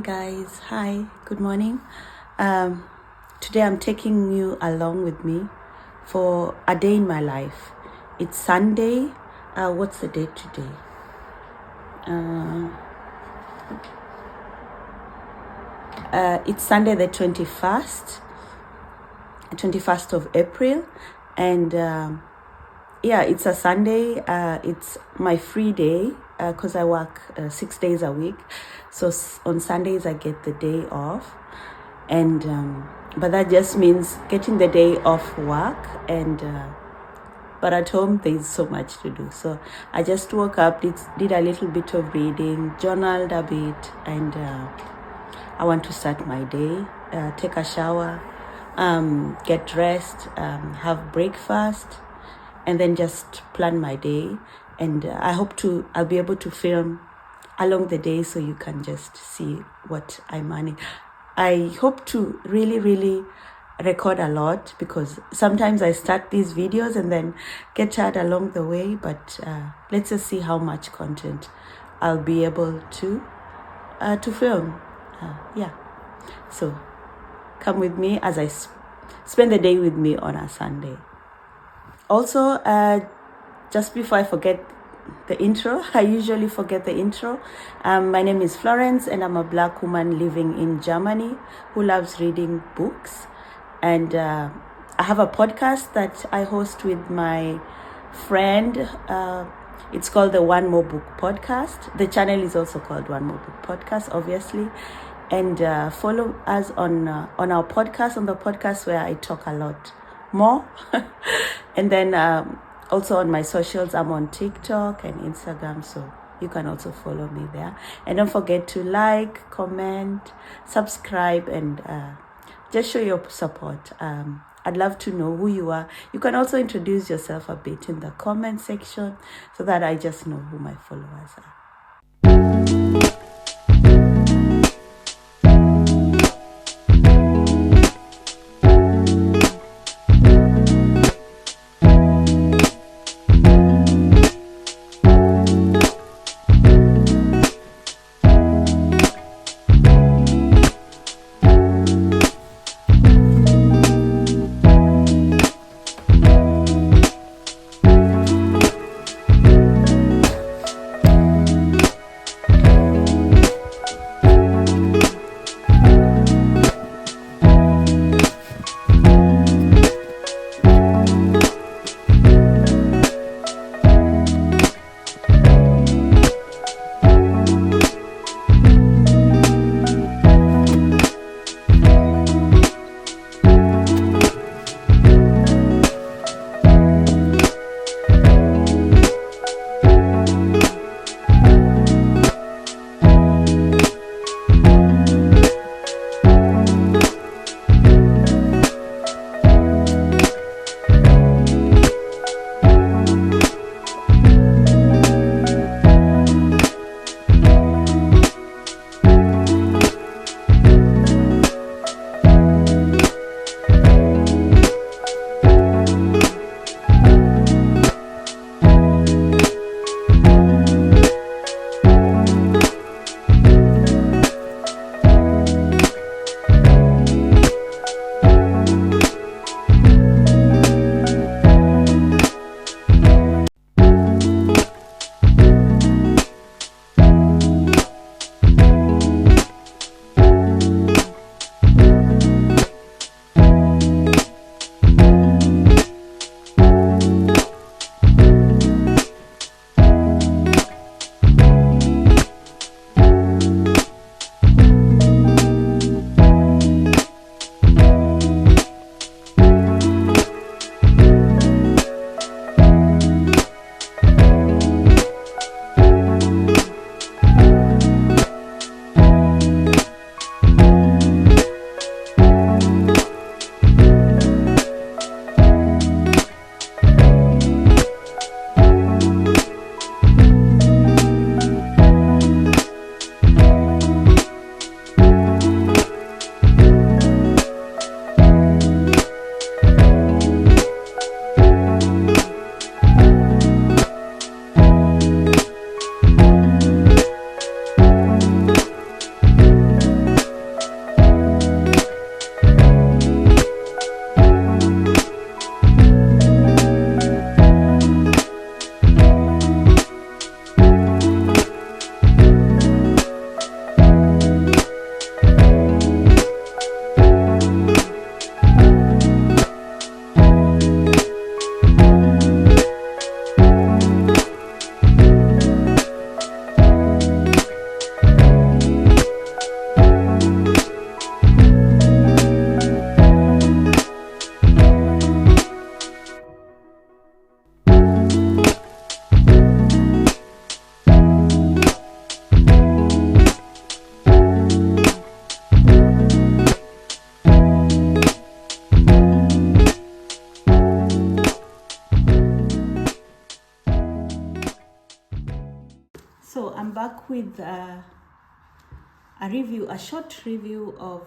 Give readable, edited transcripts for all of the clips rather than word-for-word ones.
guys. Hi, good morning. Today I'm taking you along with me for a day in my life. It's Sunday. What's the date today? It's Sunday the 21st of April, and it's a Sunday. It's my free day because I work 6 days a week. So on Sundays I get the day off, and but that just means getting the day off work, and but at home there's so much to do. So I just woke up, did a little bit of reading, journaled a bit, and I want to start my day, take a shower, get dressed, have breakfast, and then just plan my day. And I'll be able to film along the day so you can just see what I manage. I hope to really record a lot, because sometimes I start these videos and then get tired along the way, but let's just see how much content I'll be able to film. So come with me as I spend the day with me on a Sunday. Also, just before I forget the intro, I usually forget the intro. My name is Florence, and I'm a Black woman living in Germany who loves reading books. And I have a podcast that I host with my friend. It's called the Onemorebookpodcast. The channel is also called Onemorebookpodcast, obviously. And follow us on our podcast, on the podcast where I talk a lot more. And then also on my socials, I'm on TikTok and Instagram, so you can also follow me there. And don't forget to like, comment, subscribe, and just show your support. I'd love to know who you are. You can also introduce yourself a bit in the comment section so that I just know who my followers are. back with a short review of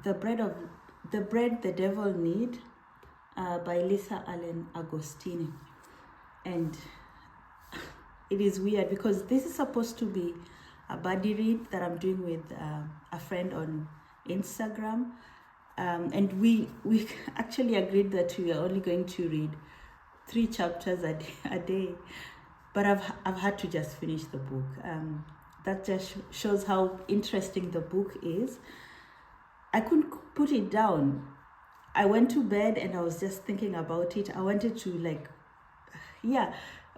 the bread the devil knead by Allen-Agostinin. And it is weird because this is supposed to be a buddy read that I'm doing with a friend on Instagram, and we actually agreed that we are only going to read 3 chapters a day, but I've had to just finish the book. That just shows how interesting the book is. I couldn't put it down. I went to bed and I was just thinking about it. I wanted to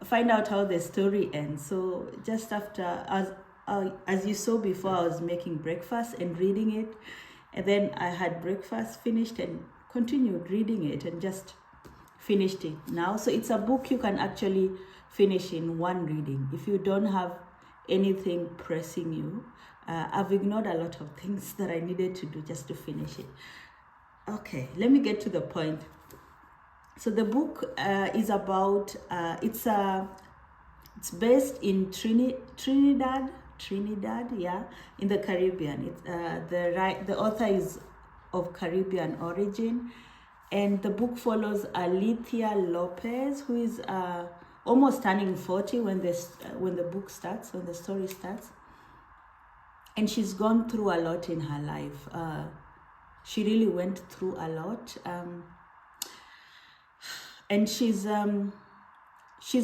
find out how the story ends. So just after, as you saw before, I was making breakfast and reading it, and then I had breakfast finished and continued reading it and just finished it now. So it's a book you can actually finish in one reading if you don't have anything pressing you. I've ignored a lot of things that I needed to do just to finish it. Okay, let me get to the point. So the book is about it's based in Trinidad, in the Caribbean. The author is of Caribbean origin, and the book follows Alethea Lopez, who is almost turning 40 when the story starts, and she's gone through a lot in her life. She really went through a lot, and she's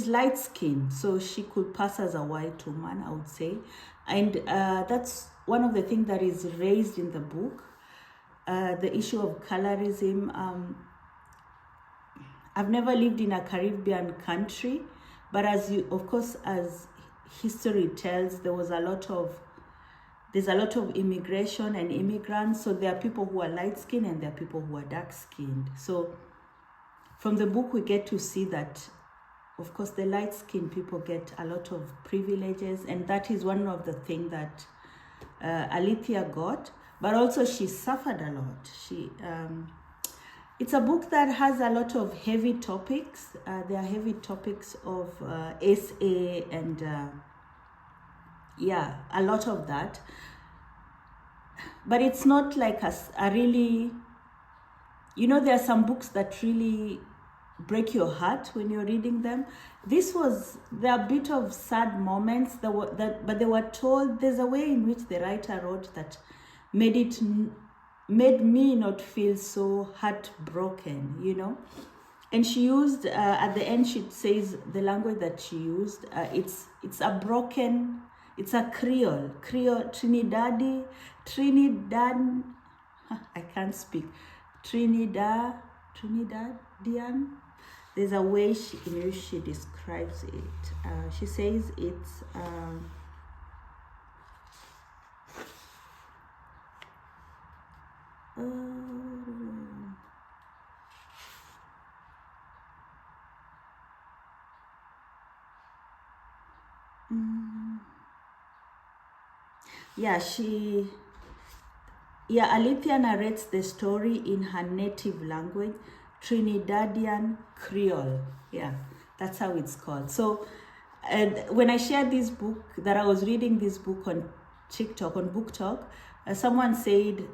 light-skinned, so she could pass as a white woman, I would say, and that's one of the things that is raised in the book, the issue of colorism. I've never lived in a Caribbean country, but as history tells, there's a lot of immigration and immigrants. So there are people who are light-skinned and there are people who are dark-skinned. So from the book, we get to see that, of course, the light-skinned people get a lot of privileges, and that is one of the things that Alethea got. But also, she suffered a lot. It's a book that has a lot of heavy topics. There are heavy topics of SA and a lot of that. But it's not like a really, there are some books that really break your heart when you're reading them. There are a bit of sad moments but they were told. There's a way in which the writer wrote that made me not feel so heartbroken, And she used at the end, she says the language that she used. It's a Creole, Trinidad. I can't speak. Trinidadian. There's a way in which she describes it. She says it's. Alethea narrates the story in her native language, Trinidadian Creole. Yeah, that's how it's called. So when I shared this book, that I was reading this book on TikTok, on Book Talk, someone said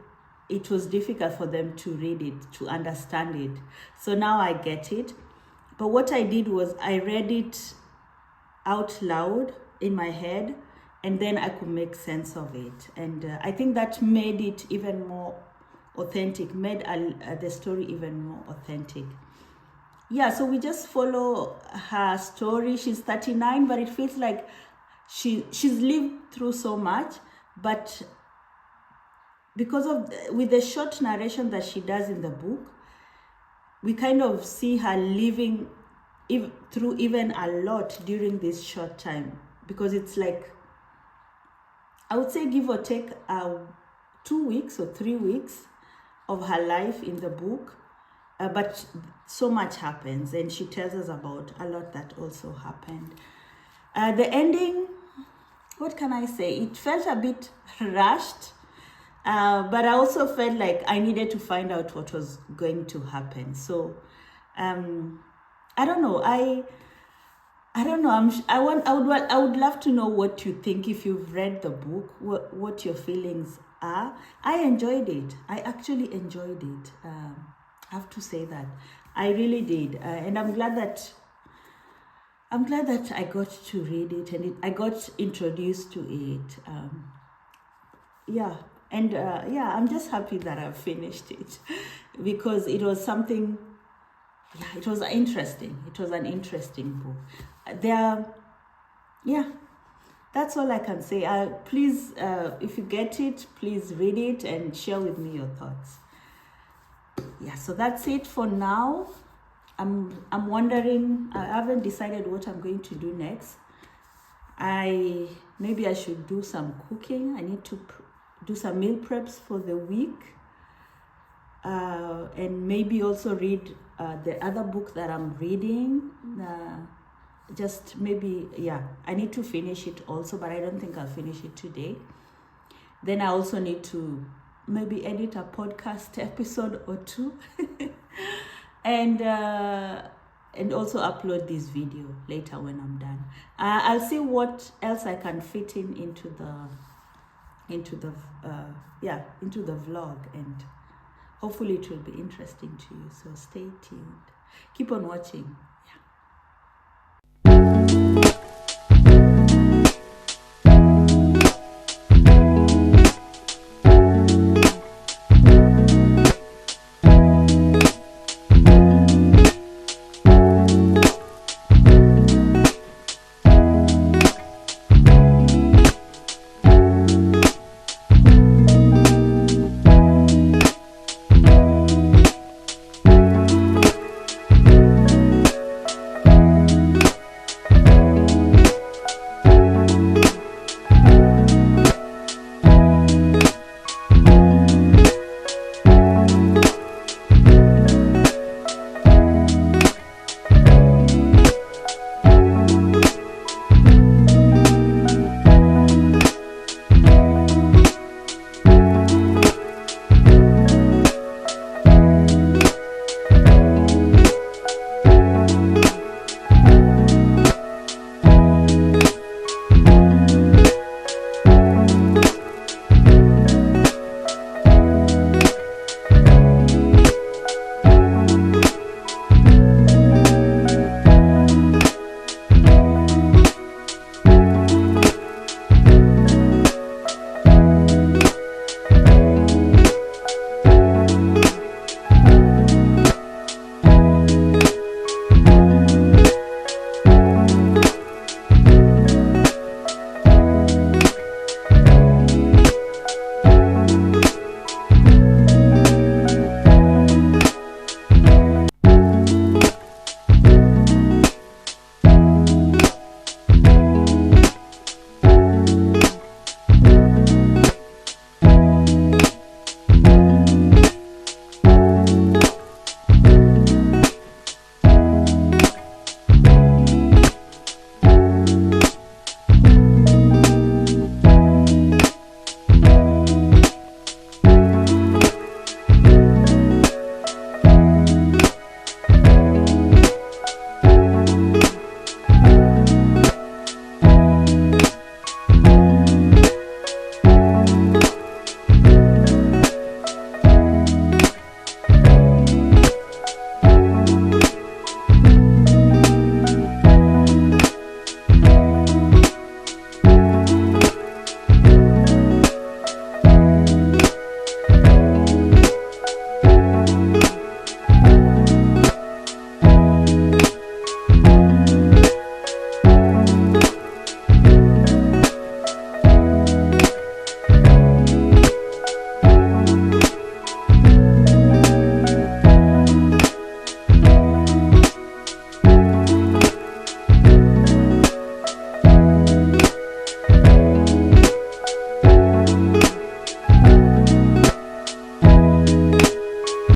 it was difficult for them to read it, to understand it. So now I get it. But what I did was I read it out loud in my head, and then I could make sense of it. And I think that made it even more authentic, made the story even more authentic. Yeah, so we just follow her story. She's 39, but it feels like she's lived through so much. But with the short narration that she does in the book, we kind of see her living through even a lot during this short time, because it's like, I would say, give or take 2 weeks or 3 weeks of her life in the book, but so much happens, and she tells us about a lot that also happened. The ending, what can I say? It felt a bit rushed, but I also felt like I needed to find out what was going to happen. So I don't know. I don't know. I would love to know what you think if you've read the book. What your feelings are. I enjoyed it. I actually enjoyed it. I have to say that I really did, and I'm glad that I got to read it and I got introduced to it. Yeah, and yeah, I'm just happy that I've finished it because it was something. Yeah, it was interesting. It was an interesting book. Yeah, that's all I can say. Please, if you get it, please read it and share with me your thoughts. Yeah, so that's it for now. I'm wondering. I haven't decided what I'm going to do next. Maybe I should do some cooking. I need to do some meal preps for the week, and maybe also read the other book that I'm reading. Just maybe, yeah, I need to finish it also, but I don't think I'll finish it today. Then I also need to maybe edit a podcast episode or two and also upload this video later when I'm done. I'll see what else I can fit into the vlog, and hopefully it will be interesting to you. So stay tuned. Keep on watching.